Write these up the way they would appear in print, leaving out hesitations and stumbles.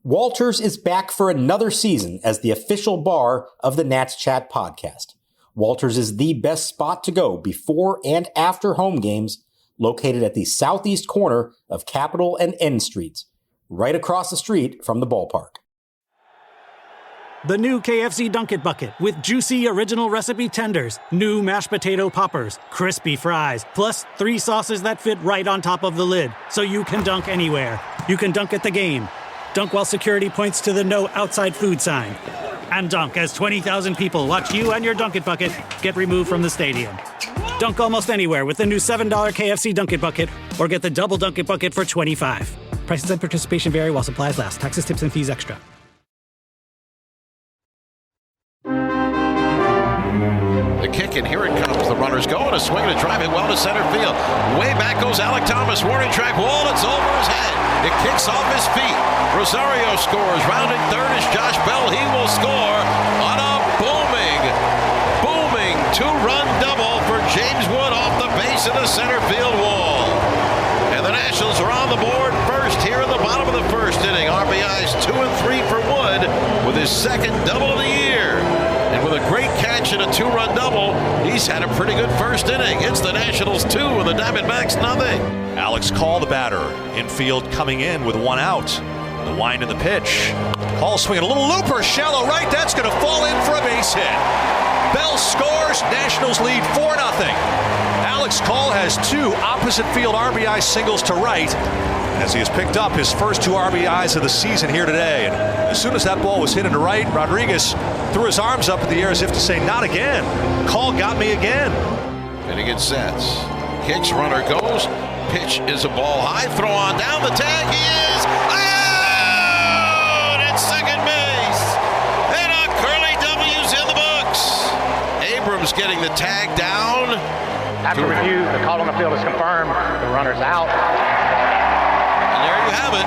Walters is back for another season as the official bar of the Nats Chat podcast. Walters is the best spot to go before and after home games, located at the southeast corner of Capitol and N Streets, right across the street from the ballpark. The new KFC Dunk It Bucket with juicy original recipe tenders, new mashed potato poppers, crispy fries, plus 3 sauces that fit right on top of the lid, so you can dunk anywhere. You can dunk at the game, dunk while security points to the no outside food sign, and dunk as 20,000 people watch you and your Dunk It Bucket get removed from the stadium. Dunk almost anywhere with the new $7 KFC Dunk It Bucket, or get the double Dunk It Bucket for $25. Prices and participation vary while supplies last. Taxes, tips, and fees extra. The kick, and here it comes. The runners go, and a swing and a drive it well to center field. Way back goes Alec Thomas. Warning track wall. It's over his head. It kicks off his feet. Rosario scores. Rounded third is Josh Bell. He will score on a booming 2-run double for James Wood off the base of the center field wall. And the Nationals are on the board first here in the bottom of the first inning. RBIs 2 and 3 for Wood with his second double of the year. And with a great catch and a 2-run double, he's had a pretty good first inning. It's the Nationals 2 and the Diamondbacks nothing. Alex Call, the batter. Infield coming in with 1 out. The wind of the pitch. Call swinging a little looper, shallow right. That's going to fall in for a base hit. Bell scores. Nationals lead 4-0. Alex Call has 2 opposite field RBI singles to right, as he has picked up his first 2 RBIs of the season here today. And as soon as that ball was hit into right, Rodriguez threw his arms up in the air as if to say, not again. Call got me again. Finnegan sets. Kicks, runner goes. Pitch is a ball high. Throw on down the tag. He is out at second base. And a curly W's in the books. Abrams getting the tag down. After review, the call on the field is confirmed. The runner's out. And there you have it.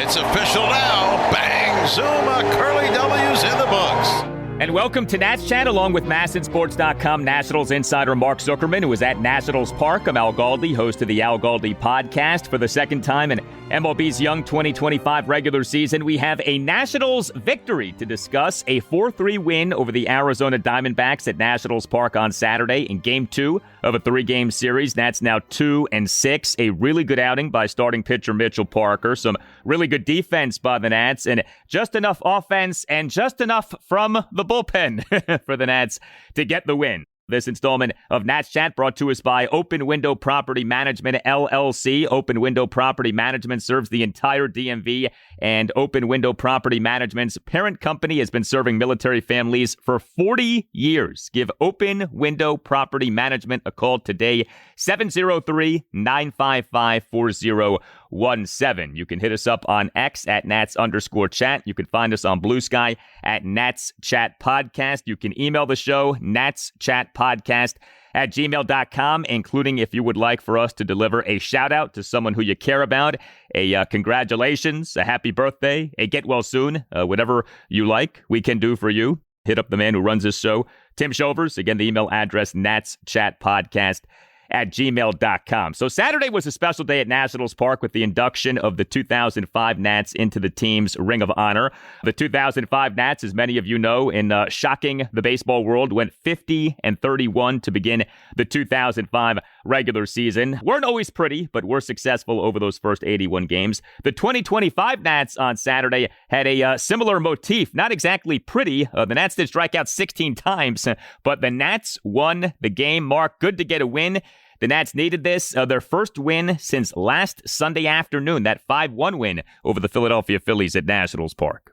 It's official now. Bang! Zoom! A curly W's in the books. And welcome to Nats Chat, along with MASNsports.com Nationals insider Mark Zuckerman, who is at Nationals Park. I'm Al Galdi, host of the Al Galdi podcast. For the second time in MLB's young 2025 regular season, we have a Nationals victory to discuss. A 4-3 win over the Arizona Diamondbacks at Nationals Park on Saturday in Game 2 of a 3-game series. Nats now 2-6. A really good outing by starting pitcher Mitchell Parker. Some really good defense by the Nats, and just enough offense and just enough from the bullpen for the Nats to get the win. This installment of Nats Chat brought to us by Open Window Property Management, LLC. Open Window Property Management serves the entire DMV, and Open Window Property Management's parent company has been serving military families for 40 years. Give Open Window Property Management a call today, 703-955-4017. You can hit us up on X at Nats_chat. You can find us on Blue Sky at Nats Chat Podcast. You can email the show, natschatpodcast@gmail.com, including if you would like for us to deliver a shout out to someone who you care about, a congratulations, a happy birthday, a get well soon, whatever you like, we can do for you. Hit up the man who runs this show, Tim Shovers. Again, the email address, natschatpodcast@gmail.com. So Saturday was a special day at Nationals Park with the induction of the 2005 Nats into the team's Ring of Honor. The 2005 Nats, as many of you know, in shocking the baseball world, went 50-31 to begin the 2005 regular season. Weren't always pretty, but were successful over those first 81 games. The 2025 Nats on Saturday had a similar motif. Not exactly pretty. The Nats did strike out 16 times, but the Nats won the game. Mark, good to get a win. The Nats needed this, their first win since last Sunday afternoon, that 5-1 win over the Philadelphia Phillies at Nationals Park.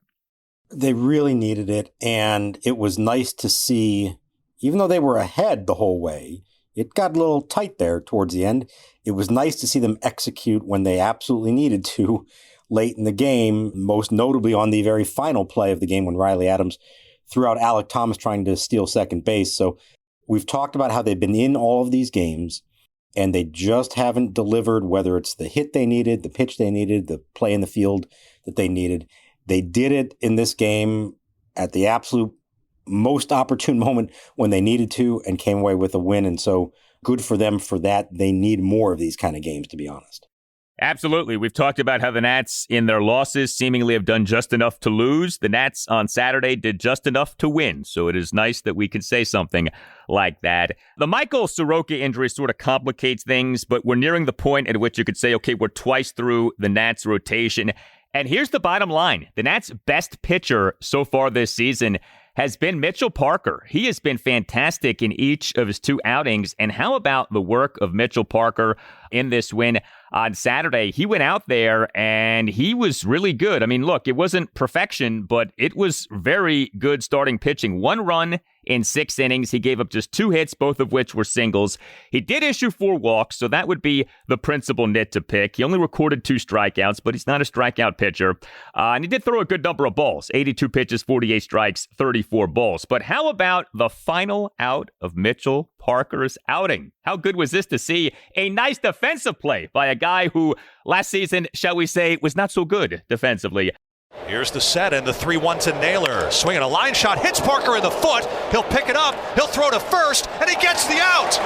They really needed it, and it was nice to see, even though they were ahead the whole way, it got a little tight there towards the end. It was nice to see them execute when they absolutely needed to late in the game, most notably on the very final play of the game when Riley Adams threw out Alec Thomas trying to steal second base. So we've talked about how they've been in all of these games, and they just haven't delivered, whether it's the hit they needed, the pitch they needed, the play in the field that they needed. They did it in this game at the absolute most opportune moment when they needed to and came away with a win. And so good for them for that. They need more of these kind of games, to be honest. Absolutely. We've talked about how the Nats in their losses seemingly have done just enough to lose. The Nats on Saturday did just enough to win. So it is nice that we can say something like that. The Michael Soroka injury sort of complicates things, but we're nearing the point at which you could say, okay, we're twice through the Nats rotation. And here's the bottom line. The Nats' best pitcher so far this season has been Mitchell Parker. He has been fantastic in each of his 2 outings. And how about the work of Mitchell Parker in this win on Saturday? He went out there and he was really good. I mean, look, it wasn't perfection, but it was very good starting pitching. 1 run in 6 innings. He gave up just 2 hits, both of which were singles. He did issue 4 walks, so that would be the principal nit to pick. He only recorded 2 strikeouts, but he's not a strikeout pitcher. And he did throw a good number of balls, 82 pitches, 48 strikes, 34 balls. But how about the final out of Mitchell Parker's outing? How good was this to see a nice defensive play by a guy who last season, shall we say, was not so good defensively? Here's the set and the 3-1 to Naylor. Swinging a line shot, hits Parker in the foot. He'll pick it up, he'll throw to first, and he gets the out.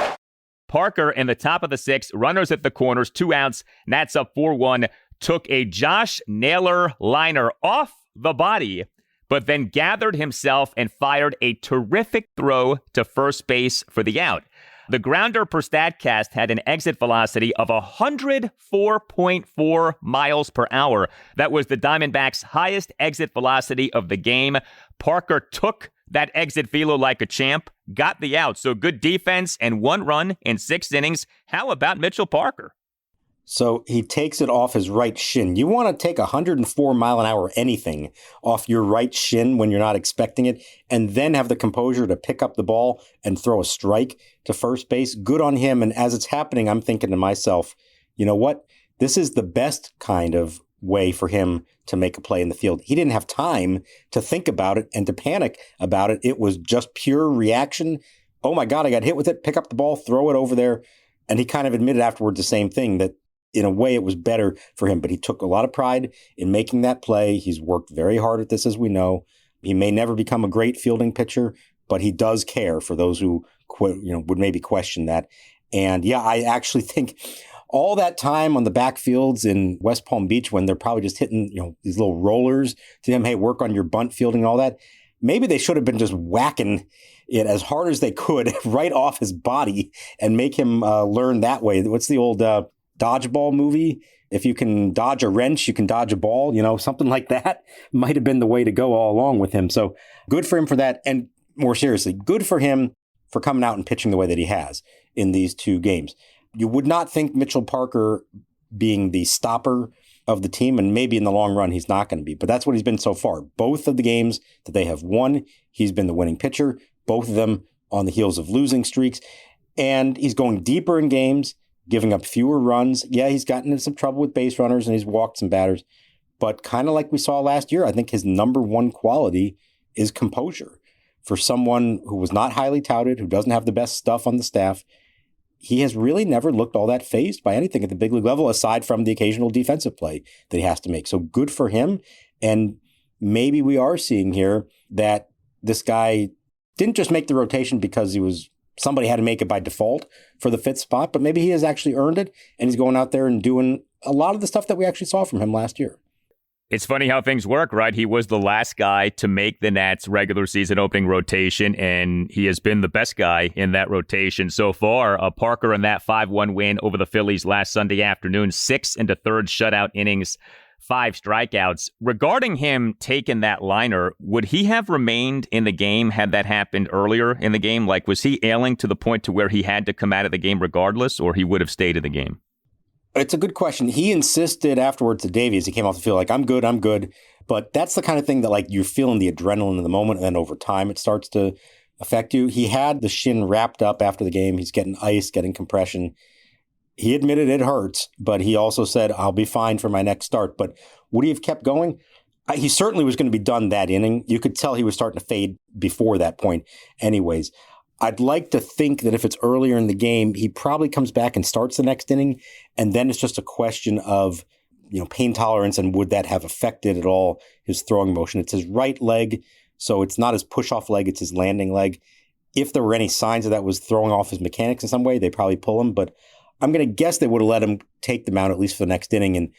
Parker in the top of the 6th, runners at the corners, 2 outs, Nats up 4-1, took a Josh Naylor liner off the body, but then gathered himself and fired a terrific throw to first base for the out. The grounder per StatCast had an exit velocity of 104.4 miles per hour. That was the Diamondbacks' highest exit velocity of the game. Parker took that exit velo like a champ, got the out. So good defense and 1 run in 6 innings. How about Mitchell Parker? So he takes it off his right shin. You want to take 104 mile an hour anything off your right shin when you're not expecting it, and then have the composure to pick up the ball and throw a strike to first base. Good on him. And as it's happening, I'm thinking to myself, you know what? This is the best kind of way for him to make a play in the field. He didn't have time to think about it and to panic about it. It was just pure reaction. Oh my God, I got hit with it. Pick up the ball, throw it over there. And he kind of admitted afterwards the same thing, that in a way, it was better for him, but he took a lot of pride in making that play. He's worked very hard at this, as we know. He may never become a great fielding pitcher, but he does care for those who would maybe question that. And yeah, I actually think all that time on the backfields in West Palm Beach when they're probably just hitting these little rollers to him, hey, work on your bunt fielding and all that. Maybe they should have been just whacking it as hard as they could right off his body and make him learn that way. What's the old dodgeball movie? If you can dodge a wrench, you can dodge a ball, something like that might have been the way to go all along with him. So good for him for that. And more seriously, good for him for coming out and pitching the way that he has in these 2 games. You would not think Mitchell Parker being the stopper of the team, and maybe in the long run, he's not going to be, but that's what he's been so far. Both of the games that they have won, he's been the winning pitcher, both of them on the heels of losing streaks, and he's going deeper in games, giving up fewer runs. Yeah, he's gotten into some trouble with base runners and he's walked some batters. But kind of like we saw last year, I think his number 1 quality is composure. For someone who was not highly touted, who doesn't have the best stuff on the staff, he has really never looked all that fazed by anything at the big league level, aside from the occasional defensive play that he has to make. So good for him. And maybe we are seeing here that this guy didn't just make the rotation because somebody had to make it by default for the 5th spot, but maybe he has actually earned it, and he's going out there and doing a lot of the stuff that we actually saw from him last year. It's funny how things work, right? He was the last guy to make the Nats regular season opening rotation, and he has been the best guy in that rotation so far. Parker in that 5-1 win over the Phillies last Sunday afternoon, 6 1/3 shutout innings, 5 strikeouts. Regarding him taking that liner, would he have remained in the game had that happened earlier in the game? Like, was he ailing to the point to where he had to come out of the game regardless, or he would have stayed in the game? It's a good question. He insisted afterwards to Davey as he came off the field, like, I'm good. But that's the kind of thing that, like, you're feeling the adrenaline in the moment, and then over time it starts to affect you. He had the shin wrapped up after the game. He's getting ice, getting compression. He admitted it hurts, but he also said, I'll be fine for my next start. But would he have kept going? He certainly was going to be done that inning. You could tell he was starting to fade before that point anyways. I'd like to think that if it's earlier in the game, he probably comes back and starts the next inning, and then it's just a question of pain tolerance and would that have affected at all his throwing motion. It's his right leg, so it's not his push-off leg, it's his landing leg. If there were any signs that was throwing off his mechanics in some way, they probably pull him, but I'm going to guess they would have let him take the mound at least for the next inning and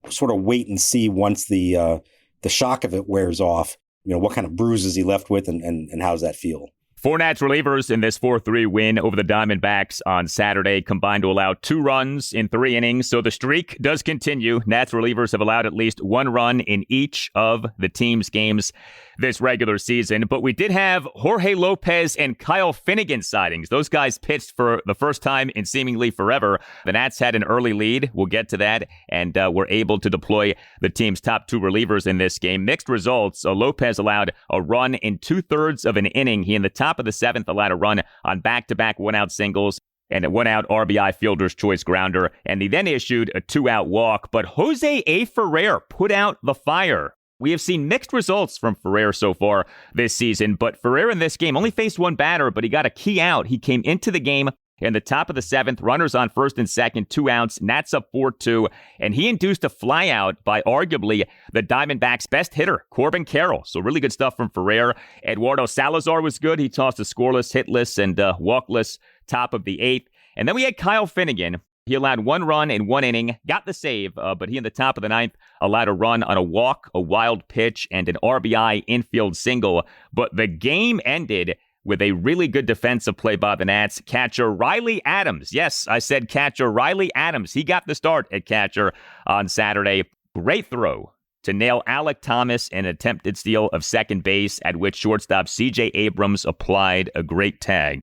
sort of wait and see once the shock of it wears off, what kind of bruises he left with and how does that feel. Four Nats relievers in this 4-3 win over the Diamondbacks on Saturday combined to allow 2 runs in 3 innings. So the streak does continue. Nats relievers have allowed at least 1 run in each of the team's games this regular season. But we did have Jorge Lopez and Kyle Finnegan sightings. Those guys pitched for the first time in seemingly forever. The Nats had an early lead. We'll get to that. And were able to deploy the team's top 2 relievers in this game. Mixed results. Lopez allowed a run in 2/3 of an inning. He in the top of the 7th allowed a run on back-to-back 1-out singles and a 1-out RBI fielder's choice grounder. And he then issued a 2-out walk. But Jose A. Ferrer put out the fire. We have seen mixed results from Ferrer so far this season, but Ferrer in this game only faced 1 batter, but he got a key out. He came into the game in the top of the 7th, runners on first and second, 2 outs, Nats up 4-2, and he induced a flyout by arguably the Diamondbacks' best hitter, Corbin Carroll. So really good stuff from Ferrer. Eduardo Salazar was good. He tossed a scoreless, hitless, and walkless top of the 8th. And then we had Kyle Finnegan. He allowed 1 run in 1 inning, got the save, but he in the top of the 9th allowed a run on a walk, a wild pitch, and an RBI infield single. But the game ended with a really good defensive play by the Nats. Catcher Riley Adams. Yes, I said catcher Riley Adams. He got the start at catcher on Saturday. Great throw to nail Alek Thomas in an attempted steal of second base, at which shortstop C.J. Abrams applied a great tag.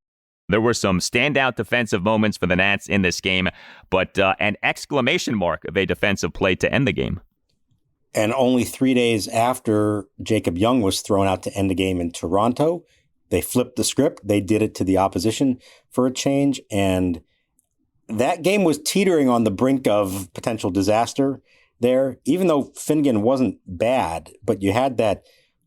There were some standout defensive moments for the Nats in this game, but an exclamation mark of a defensive play to end the game. And only 3 days after Jacob Young was thrown out to end the game in Toronto, they flipped the script. They did it to the opposition for a change. And that game was teetering on the brink of potential disaster there, even though Finnegan wasn't bad, but you had that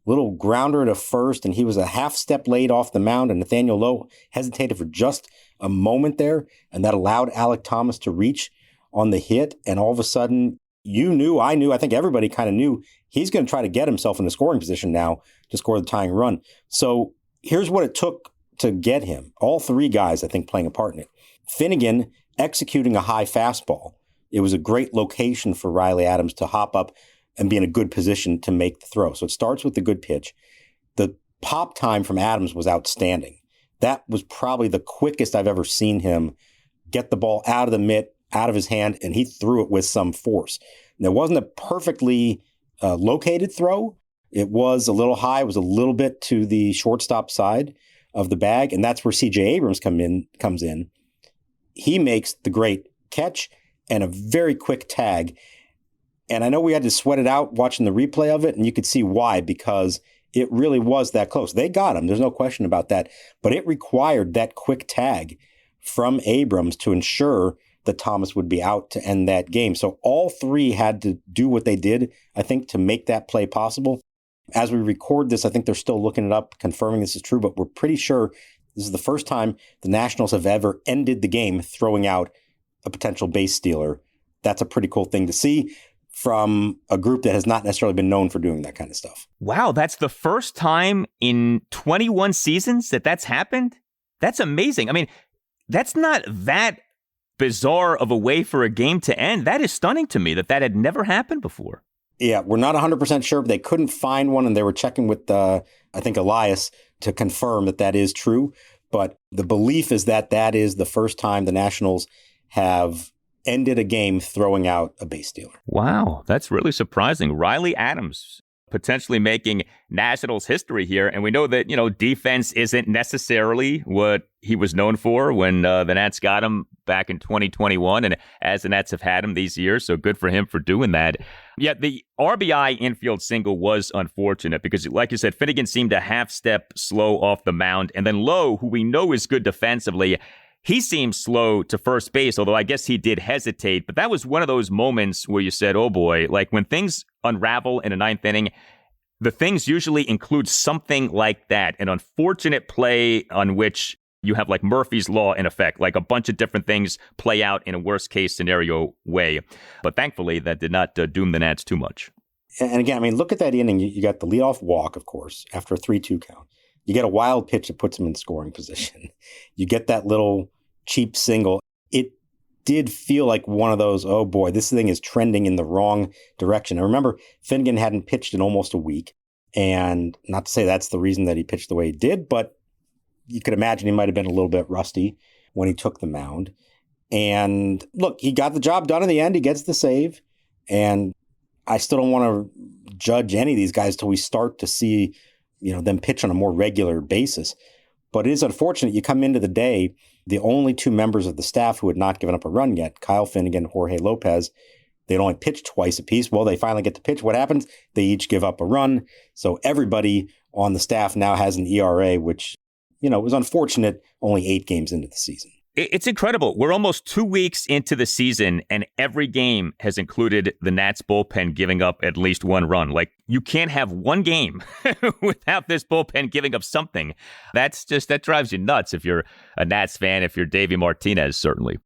little grounder to first, and he was a half step late off the mound, and Nathaniel Lowe hesitated for just a moment there, and that allowed Alek Thomas to reach on the hit, and all of a sudden, I think everybody kind of knew he's going to try to get himself in the scoring position now to score the tying run. So here's what it took to get him. All 3 guys, I think, playing a part in it. Finnegan executing a high fastball. It was a great location for Riley Adams to hop up and be in a good position to make the throw. So it starts with the good pitch. The pop time from Adams was outstanding. That was probably the quickest I've ever seen him get the ball out of the mitt, out of his hand, and he threw it with some force. And it wasn't a perfectly located throw. It was a little high. It was a little bit to the shortstop side of the bag, and that's where C.J. Abrams comes in. He makes the great catch and a very quick tag. And I know we had to sweat it out watching the replay of it, and you could see why, because it really was that close. They got him. There's no question about that. But it required that quick tag from Abrams to ensure that Thomas would be out to end that game. So all 3 had to do what they did, I think, to make that play possible. As we record this, I think they're still looking it up, confirming this is true, but we're pretty sure this is the first time the Nationals have ever ended the game throwing out a potential base stealer. That's a pretty cool thing to see from a group that has not necessarily been known for doing that kind of stuff. Wow, that's the first time in 21 seasons that's happened? That's amazing. I mean, that's not that bizarre of a way for a game to end. That is stunning to me that had never happened before. Yeah, we're not 100% sure, but they couldn't find one, and they were checking with, I think, Elias to confirm that is true. But the belief is that is the first time the Nationals have ended a game throwing out a base stealer. Wow, that's really surprising. Riley Adams potentially making Nationals history here. And we know that, defense isn't necessarily what he was known for when the Nats got him back in 2021 and as the Nats have had him these years. So good for him for doing that. Yet the RBI infield single was unfortunate because, like you said, Finnegan seemed a half step slow off the mound. And then Lowe, who we know is good defensively, he seemed slow to first base, although I guess he did hesitate. But that was one of those moments where you said, oh boy, like when things unravel in a 9th inning, the things usually include something like that. An unfortunate play on which you have like Murphy's Law in effect, like a bunch of different things play out in a worst case scenario way. But thankfully, that did not doom the Nats too much. And again, I mean, look at that inning. You got the leadoff walk, of course, after a 3-2 count. You get a wild pitch that puts him in scoring position. You get that little cheap single. It did feel like one of those, oh boy, this thing is trending in the wrong direction. I remember Finnegan hadn't pitched in almost a week. And not to say that's the reason that he pitched the way he did, but you could imagine he might have been a little bit rusty when he took the mound. And look, he got the job done in the end. He gets the save. And I still don't want to judge any of these guys till we start to see, them pitch on a more regular basis. But it is unfortunate. You come into the day, the only two members of the staff who had not given up a run yet, Kyle Finnegan, Jorge Lopez, they'd only pitched twice apiece. Well, they finally get to pitch. What happens? They each give up a run. So everybody on the staff now has an ERA, which, was unfortunate only 8 games into the season. It's incredible. We're almost 2 weeks into the season, and every game has included the Nats bullpen giving up at least one run. Like, you can't have one game without this bullpen giving up something. That drives you nuts if you're a Nats fan, if you're Davey Martinez, certainly.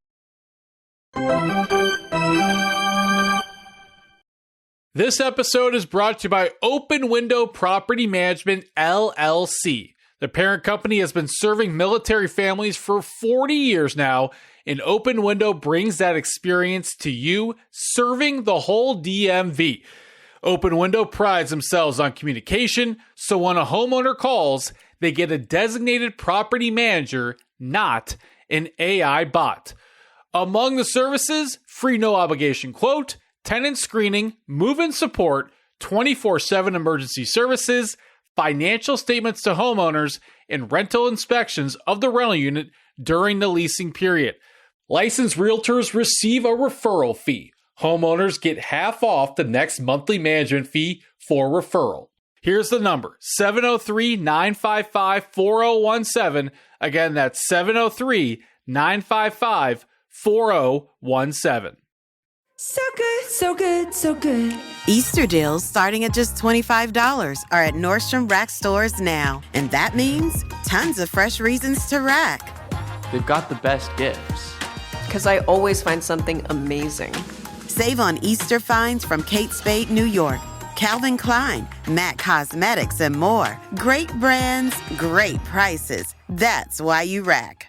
This episode is brought to you by Open Window Property Management, LLC. The parent company has been serving military families for 40 years now, and Open Window brings that experience to you, serving the whole DMV. Open Window prides themselves on communication, so when a homeowner calls, they get a designated property manager, not an AI bot. Among the services, free no-obligation quote, tenant screening, move-in support, 24/7 emergency services, financial statements to homeowners, and rental inspections of the rental unit during the leasing period. Licensed realtors receive a referral fee. Homeowners get half off the next monthly management fee for referral. Here's the number, 703-955-4017. Again, that's 703-955-4017. So good, so good, so good. Easter deals starting at just $25 are at Nordstrom Rack stores now. And that means tons of fresh reasons to rack. They've got the best gifts. Because I always find something amazing. Save on Easter finds from Kate Spade, New York, Calvin Klein, MAC Cosmetics, and more. Great brands, great prices. That's why you rack.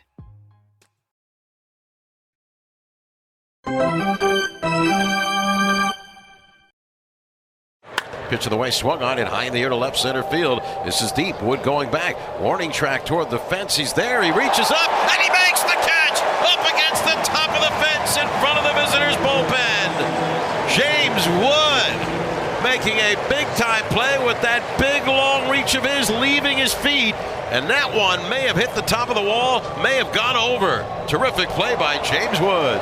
Pitch of the way, swung on it high in the air to left center field. This is deep. Wood going back. Warning track toward the fence. He's there. He reaches up and he makes the catch up against the top of the fence in front of the visitors' bullpen. James Wood making a big-time play with that big, long reach of his, leaving his feet. And that one may have hit the top of the wall, may have gone over. Terrific play by James Wood.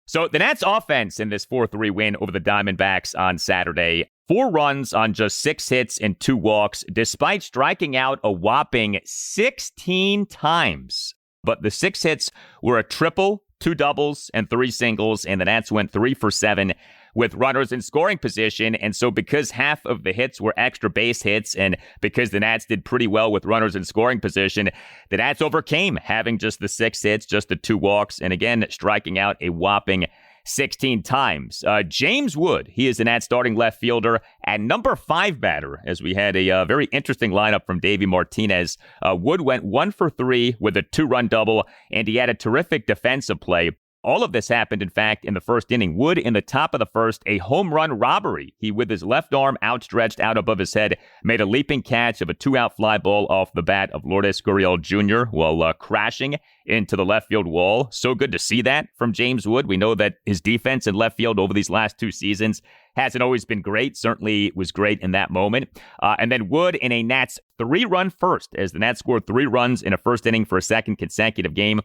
So the Nats offense in this 4-3 win over the Diamondbacks on Saturday, 4 runs on just 6 hits and 2 walks, despite striking out a whopping 16 times. But the 6 hits were a triple, 2 doubles, and 3 singles, and the Nats went 3 for 7 with runners in scoring position. And so because half of the hits were extra base hits and because the Nats did pretty well with runners in scoring position, the Nats overcame having just the 6 hits, just the 2 walks, and again, striking out a whopping 16 times. James Wood, he is the Nats starting left fielder and number 5 batter, as we had a very interesting lineup from Davey Martinez. Wood went 1 for 3 with a 2-run double, and he had a terrific defensive play. All of this happened, in fact, in the first inning. Wood, in the top of the first, a home run robbery. He, with his left arm outstretched out above his head, made a leaping catch of a 2-out fly ball off the bat of Lourdes Gurriel Jr. while crashing into the left field wall. So good to see that from James Wood. We know that his defense in left field over these last 2 seasons hasn't always been great. Certainly was great in that moment. And then Wood in a Nats 3-run first, as the Nats scored 3 runs in a first inning for a second consecutive game.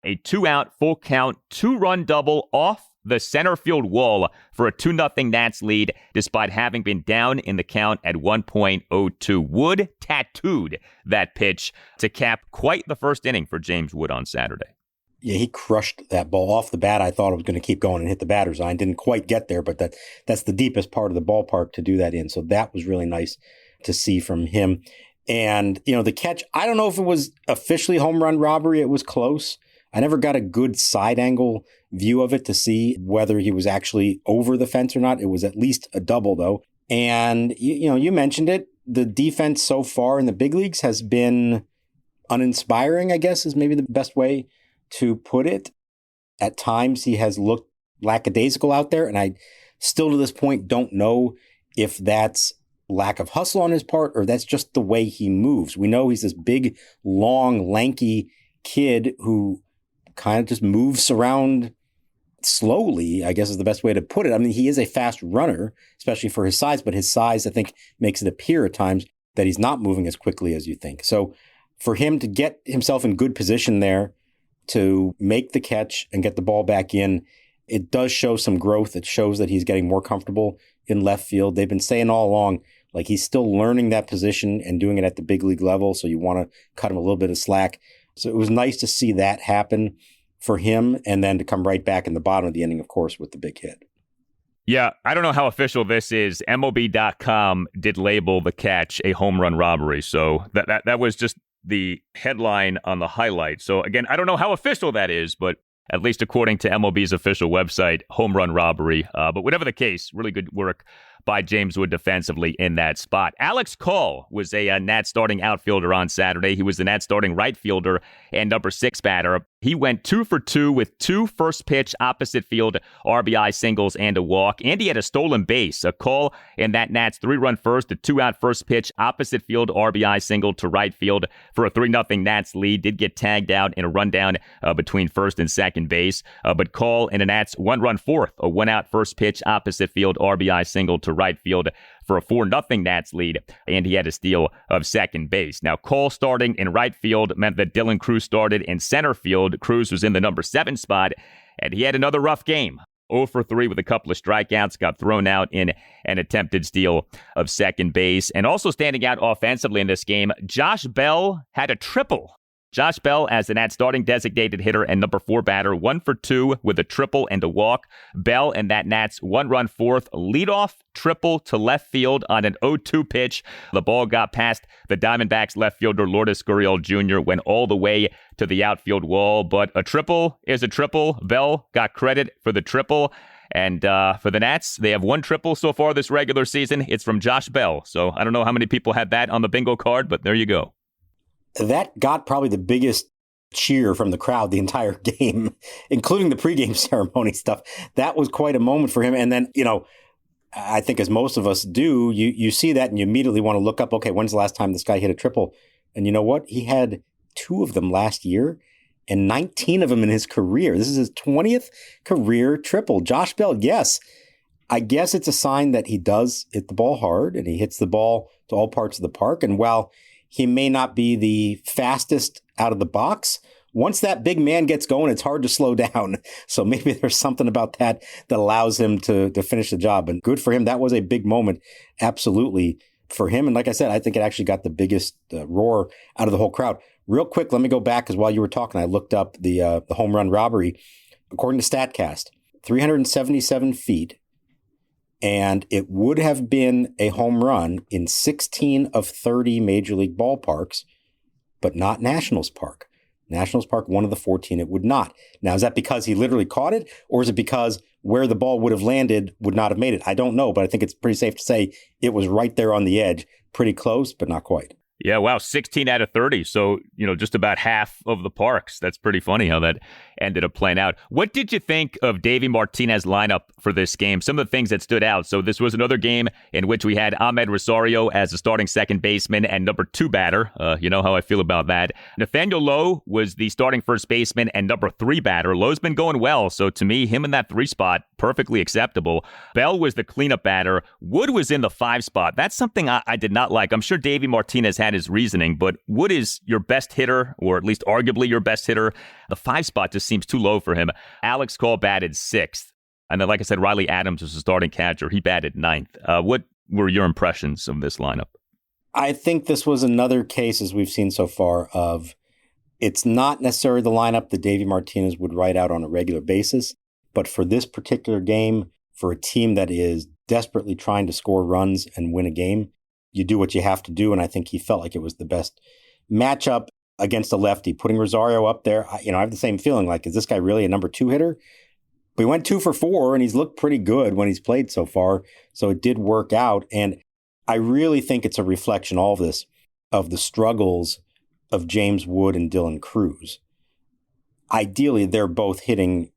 A 2-out, full count, 2-run double off the center field wall for a 2-0 Nats lead, despite having been down in the count at 1.02. Wood tattooed that pitch to cap quite the first inning for James Wood on Saturday. Yeah, he crushed that ball off the bat. I thought it was going to keep going and hit the batter's eye. Didn't quite get there, but that's the deepest part of the ballpark to do that in. So that was really nice to see from him. And, the catch, I don't know if it was officially home run robbery. It was close. I never got a good side angle view of it to see whether he was actually over the fence or not. It was at least a double, though. And, you mentioned it. The defense so far in the big leagues has been uninspiring, I guess, is maybe the best way to put it. At times he has looked lackadaisical out there, and I still to this point don't know if that's lack of hustle on his part or that's just the way he moves. We know he's this big, long, lanky kid who kind of just moves around slowly, I guess is the best way to put it. I mean, he is a fast runner, especially for his size, but his size, I think, makes it appear at times that he's not moving as quickly as you think. So for him to get himself in good position there to make the catch and get the ball back in, it does show some growth. It shows that he's getting more comfortable in left field. They've been saying all along, like he's still learning that position and doing it at the big league level. So you want to cut him a little bit of slack. So it was nice to see that happen for him and then to come right back in the bottom of the inning, of course, with the big hit. Yeah, I don't know how official this is. MLB.com did label the catch a home run robbery. So that was just the headline on the highlight. So again, I don't know how official that is, but at least according to MLB's official website, home run robbery. But whatever the case, really good work by James Wood defensively in that spot. Alex Call was a Nats starting outfielder on Saturday. He was the Nats starting right fielder and number 6 batter. He went 2 for 2 with 2 first pitch opposite field RBI singles and a walk. And he had a stolen base, a call in that Nats 3-run first, a 2-out first pitch opposite field RBI single to right field for a 3-0 Nats lead. Did get tagged out in a rundown between first and second base. But Call in a Nats 1-run fourth, a 1-out first pitch opposite field RBI single to right field for a 4-0 Nats lead, and he had a steal of second base. Now, Cole starting in right field meant that Dylan Cruz started in center field. Cruz was in the number 7 spot, and he had another rough game. 0 for 3 with a couple of strikeouts, got thrown out in an attempted steal of second base. And also standing out offensively in this game, Josh Bell had a triple. Josh Bell as the Nats starting designated hitter and number 4 batter, 1 for 2 with a triple and a walk. Bell and that Nats 1-run fourth leadoff triple to left field on an 0-2 pitch. The ball got past the Diamondbacks left fielder Lourdes Gurriel Jr., went all the way to the outfield wall. But a triple is a triple. Bell got credit for the triple. And for the Nats, they have 1 triple so far this regular season. It's from Josh Bell. So I don't know how many people had that on the bingo card, but there you go. That got probably the biggest cheer from the crowd the entire game, including the pregame ceremony stuff. That was quite a moment for him. And then, I think as most of us do, you see that and you immediately want to look up, okay, when's the last time this guy hit a triple? And you know what? He had 2 of them last year and 19 of them in his career. This is his 20th career triple. Josh Bell, yes. I guess it's a sign that he does hit the ball hard and he hits the ball to all parts of the park. And while he may not be the fastest out of the box, once that big man gets going, it's hard to slow down. So maybe there's something about that allows him to finish the job. And good for him. That was a big moment, absolutely, for him. And like I said, I think it actually got the biggest roar out of the whole crowd. Real quick, let me go back, because while you were talking, I looked up the home run robbery. According to StatCast, 377 feet. And it would have been a home run in 16 of 30 major league ballparks, but not Nationals Park. Nationals Park, one of the 14, it would not. Now, is that because he literally caught it, or is it because where the ball would have landed would not have made it? I don't know, but I think it's pretty safe to say it was right there on the edge, pretty close, but not quite. Yeah, wow, 16 out of 30. So, just about half of the parks. That's pretty funny how that ended up playing out. What did you think of Davey Martinez's lineup for this game? Some of the things that stood out. So this was another game in which we had Amed Rosario as the starting second baseman and number 2 batter. You know how I feel about that. Nathaniel Lowe was the starting first baseman and number 3 batter. Lowe's been going well. So to me, him in that 3 spot, perfectly acceptable. Bell was the cleanup batter. Wood was in the 5 spot. That's something I did not like. I'm sure Davey Martinez had his reasoning, but Wood is your best hitter, or at least arguably your best hitter. The 5 spot just seems too low for him. Alex Cole batted 6th. And then, like I said, Riley Adams was the starting catcher. He batted 9th. What were your impressions of this lineup? I think this was another case, as we've seen so far, of it's not necessarily the lineup that Davey Martinez would write out on a regular basis. But for this particular game, for a team that is desperately trying to score runs and win a game, you do what you have to do. And I think he felt like it was the best matchup against a lefty. Putting Rosario up there, I have the same feeling, like, is this guy really a number 2 hitter? But he went 2 for 4, and he's looked pretty good when he's played so far. So it did work out. And I really think it's a reflection, all of this, of the struggles of James Wood and Dylan Cruz. Ideally, they're both hitting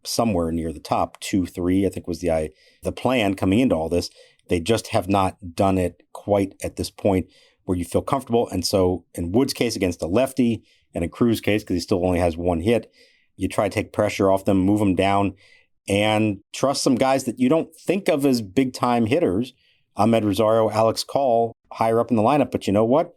somewhere near the top, 2-3, I think was the plan coming into all this. They just have not done it quite at this point where you feel comfortable. And so in Wood's case against a lefty, and in Cruz's case, because he still only has one hit, you try to take pressure off them, move them down, and trust some guys that you don't think of as big-time hitters. Amed Rosario, Alex Call, higher up in the lineup. But you know what?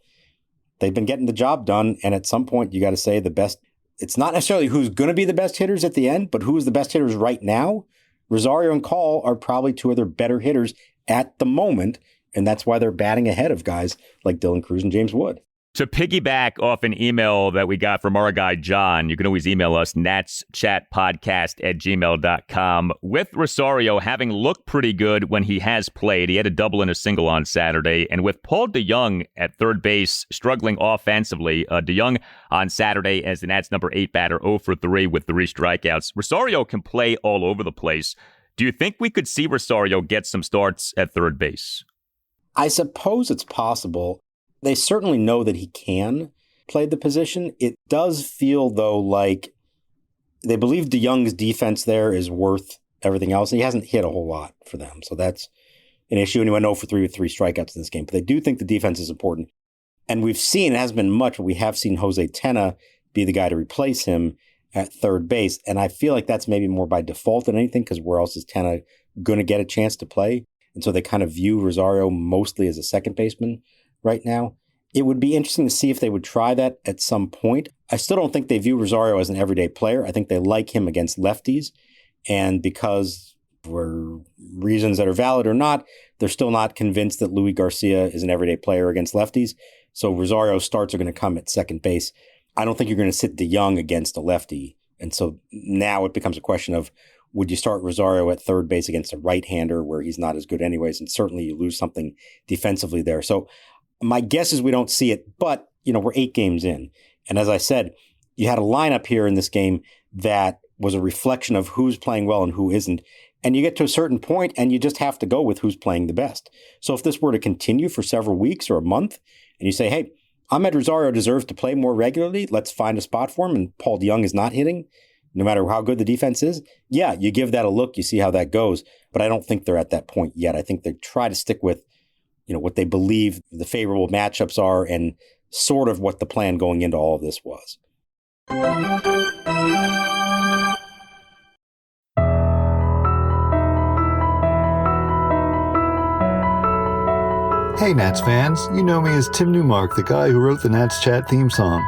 They've been getting the job done. And at some point, you got to say the best. It's not necessarily who's going to be the best hitters at the end, but who's the best hitters right now. Rosario and Call are probably two of their better hitters at the moment. And that's why they're batting ahead of guys like Dylan Cruz and James Wood. To piggyback off an email that we got from our guy John, you can always email us, natschatpodcast@gmail.com. With Rosario having looked pretty good when he has played, he had a double and a single on Saturday, and with Paul DeJong at third base struggling offensively, DeJong on Saturday as the Nats number 8 batter, 0 for 3 with 3 strikeouts. Rosario can play all over the place. Do you think we could see Rosario get some starts at third base? I suppose it's possible. They certainly know that he can play the position. It does feel, though, like they believe DeJong's defense there is worth everything else. He hasn't hit a whole lot for them, so that's an issue. And he went 0 for 3 with 3 strikeouts in this game. But they do think the defense is important. And we've seen, it hasn't been much, but we have seen Jose Tena be the guy to replace him at third base. And I feel like that's maybe more by default than anything, because where else is Tena going to get a chance to play? And so they kind of view Rosario mostly as a second baseman right now. It would be interesting to see if they would try that at some point. I still don't think they view Rosario as an everyday player. I think they like him against lefties. And because for reasons that are valid or not, they're still not convinced that Luis Garcia is an everyday player against lefties. So Rosario's starts are going to come at second base. I don't think you're going to sit DeJong against a lefty. And so now it becomes a question of, would you start Rosario at third base against a right-hander where he's not as good anyways? And certainly you lose something defensively there. So my guess is we don't see it, but, we're 8 games in. And as I said, you had a lineup here in this game that was a reflection of who's playing well and who isn't. And you get to a certain point and you just have to go with who's playing the best. So if this were to continue for several weeks or a month and you say, hey, Amed Rosario deserves to play more regularly, let's find a spot for him, and Paul DeJong is not hitting, no matter how good the defense is, yeah, you give that a look, you see how that goes. But I don't think they're at that point yet. I think they try to stick with, what they believe the favorable matchups are and sort of what the plan going into all of this was. Hey Nats fans, you know me as Tim Newmark, the guy who wrote the Nats Chat theme song.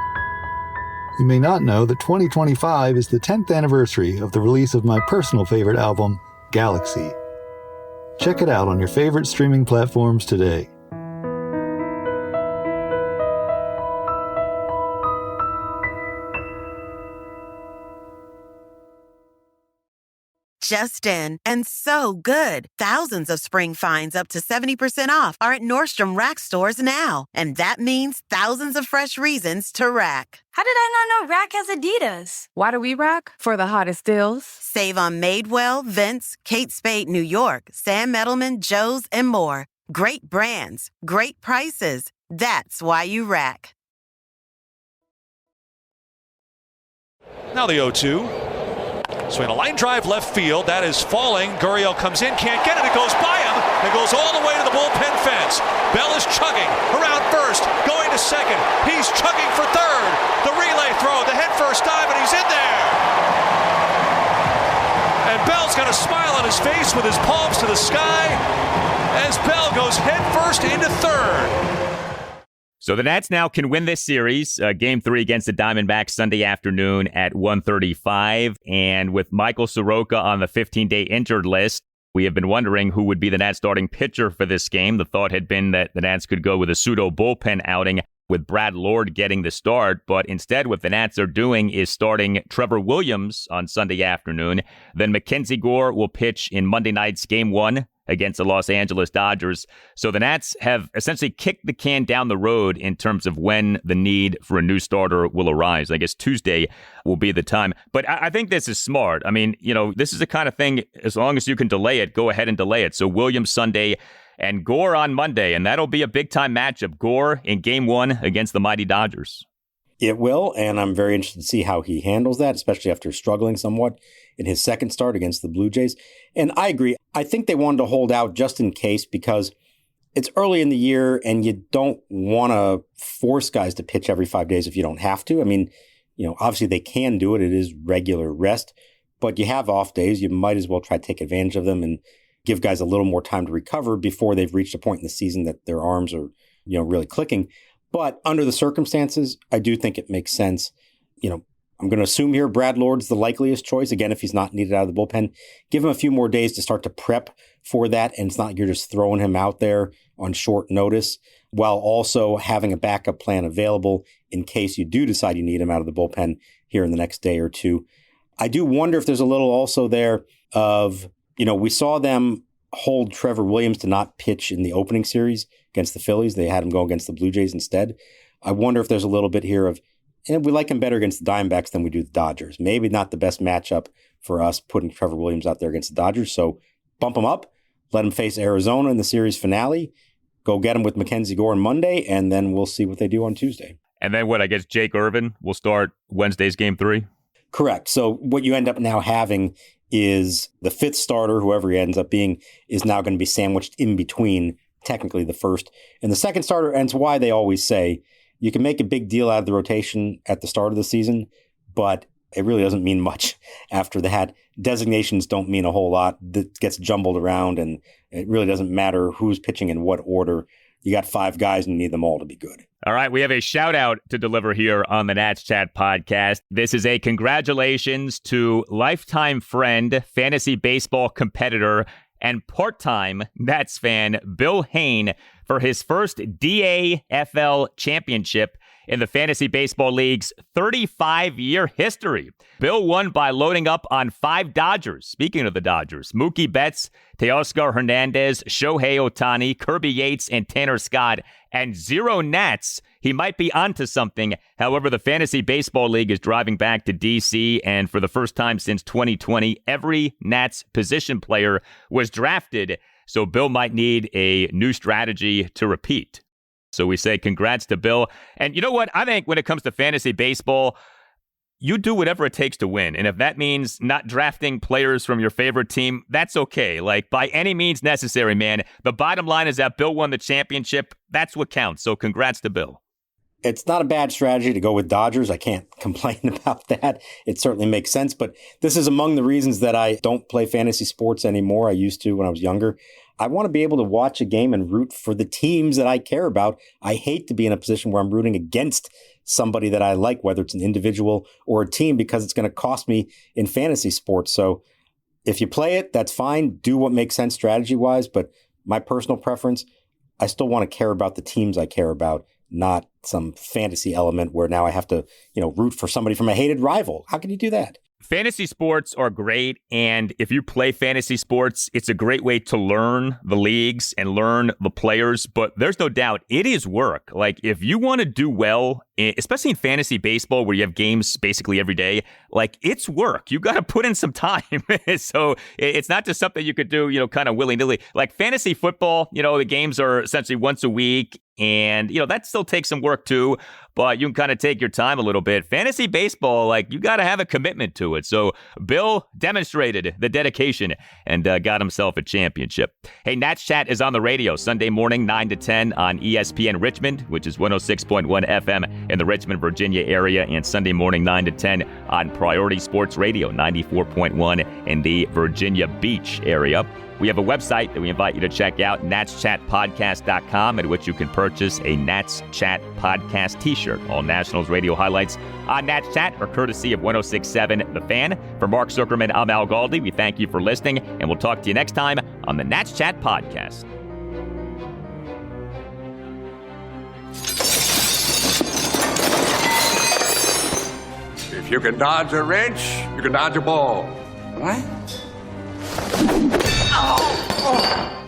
You may not know that 2025 is the 10th anniversary of the release of my personal favorite album, Galaxy. Check it out on your favorite streaming platforms today. Just in, and so good. Thousands of spring finds up to 70% off are at Nordstrom Rack stores now. And that means thousands of fresh reasons to rack. How did I not know Rack has Adidas? Why do we rack? For the hottest deals. Save on Madewell, Vince, Kate Spade New York, Sam Edelman, Joe's, and more. Great brands, great prices. That's why you rack. Now the 0-2. Swing a line drive left field. That is falling. Gurriel comes in, can't get it. It goes by him. It goes all the way to the bullpen fence. Bell is chugging around first, going to second. He's chugging for third. The relay throw, the head first dive, and he's in there. And Bell's got a smile on his face with his palms to the sky as Bell goes head first into third. So the Nats now can win this series, Game 3 against the Diamondbacks Sunday afternoon at 1:35. And with Michael Soroka on the 15-day injured list, we have been wondering who would be the Nats starting pitcher for this game. The thought had been that the Nats could go with a pseudo bullpen outing with Brad Lord getting the start. But instead, what the Nats are doing is starting Trevor Williams on Sunday afternoon. Then MacKenzie Gore will pitch in Monday night's Game 1 against the Los Angeles Dodgers. So the Nats have essentially kicked the can down the road in terms of when the need for a new starter will arise. I guess Tuesday will be the time. But I think this is smart. I mean, this is the kind of thing, as long as you can delay it, go ahead and delay it. So Williams Sunday and Gore on Monday, and that'll be a big-time matchup. Gore in Game 1 against the mighty Dodgers. It will, and I'm very interested to see how he handles that, especially after struggling somewhat in his second start against the Blue Jays. And I agree. I think they wanted to hold out just in case because it's early in the year and you don't want to force guys to pitch every 5 days if you don't have to. I mean, obviously they can do it. It is regular rest, but you have off days. You might as well try to take advantage of them and give guys a little more time to recover before they've reached a point in the season that their arms are, really clicking. But under the circumstances, I do think it makes sense. I'm going to assume here Brad Lord's the likeliest choice. Again, if he's not needed out of the bullpen, give him a few more days to start to prep for that. And it's not like you're just throwing him out there on short notice while also having a backup plan available in case you do decide you need him out of the bullpen here in the next day or two. I do wonder if there's a little also there of, we saw them hold Trevor Williams to not pitch in the opening series against the Phillies. They had him go against the Blue Jays instead. I wonder if there's a little bit here of, and we like him better against the Diamondbacks than we do the Dodgers. Maybe not the best matchup for us putting Trevor Williams out there against the Dodgers. So bump him up, let him face Arizona in the series finale, go get him with MacKenzie Gore on Monday, and then we'll see what they do on Tuesday. And then I guess Jake Irvin will start Wednesday's Game 3? Correct. So what you end up now having is the fifth starter, whoever he ends up being, is now going to be sandwiched in between technically the first and the second starter. And it's why they always say, you can make a big deal out of the rotation at the start of the season, but it really doesn't mean much after that. Designations don't mean a whole lot. That gets jumbled around, and it really doesn't matter who's pitching in what order. You got 5 guys and you need them all to be good. All right, we have a shout out to deliver here on the Nats Chat podcast. This is a congratulations to lifetime friend, fantasy baseball competitor, and part-time Nats fan Bill Hain for his first DAFL championship in the Fantasy Baseball League's 35-year history. Bill won by loading up on 5 Dodgers. Speaking of the Dodgers, Mookie Betts, Teoscar Hernandez, Shohei Ohtani, Kirby Yates, and Tanner Scott, and 0 Nats. He might be onto something. However, the Fantasy Baseball League is driving back to D.C., and for the first time since 2020, every Nats position player was drafted, so Bill might need a new strategy to repeat. So we say congrats to Bill. And you know what? I think when it comes to fantasy baseball, you do whatever it takes to win. And if that means not drafting players from your favorite team, that's okay. Like, by any means necessary, man. The bottom line is that Bill won the championship. That's what counts. So congrats to Bill. It's not a bad strategy to go with Dodgers. I can't complain about that. It certainly makes sense. But this is among the reasons that I don't play fantasy sports anymore. I used to when I was younger. I want to be able to watch a game and root for the teams that I care about. I hate to be in a position where I'm rooting against somebody that I like, whether it's an individual or a team, because it's going to cost me in fantasy sports. So if you play it, that's fine. Do what makes sense strategy-wise. But my personal preference, I still want to care about the teams I care about, not some fantasy element where now I have to, root for somebody from a hated rival. How can you do that? Fantasy sports are great, and if you play fantasy sports, it's a great way to learn the leagues and learn the players, but there's no doubt it is work. Like, if you want to do well, especially in fantasy baseball where you have games basically every day, like, it's work. You got to put in some time. So it's not just something you could do, kind of willy-nilly. Like fantasy football, the games are essentially once a week, and, that still takes some work too, but you can kind of take your time a little bit. Fantasy baseball, like, you got to have a commitment to it. So Bill demonstrated the dedication and got himself a championship. Hey, Nats Chat is on the radio Sunday morning, 9 to 10 on ESPN Richmond, which is 106.1 FM in the Richmond, Virginia area, and Sunday morning, 9 to 10 on Priority Sports Radio, 94.1 in the Virginia Beach area. We have a website that we invite you to check out, natschatpodcast.com, at which you can purchase a Nats Chat Podcast t-shirt. All Nationals radio highlights on Nats Chat are courtesy of 106.7 The Fan. For Mark Zuckerman, I'm Al Galdi. We thank you for listening, and we'll talk to you next time on the Nats Chat Podcast. If you can dodge a wrench, you can dodge a ball. What? Oh!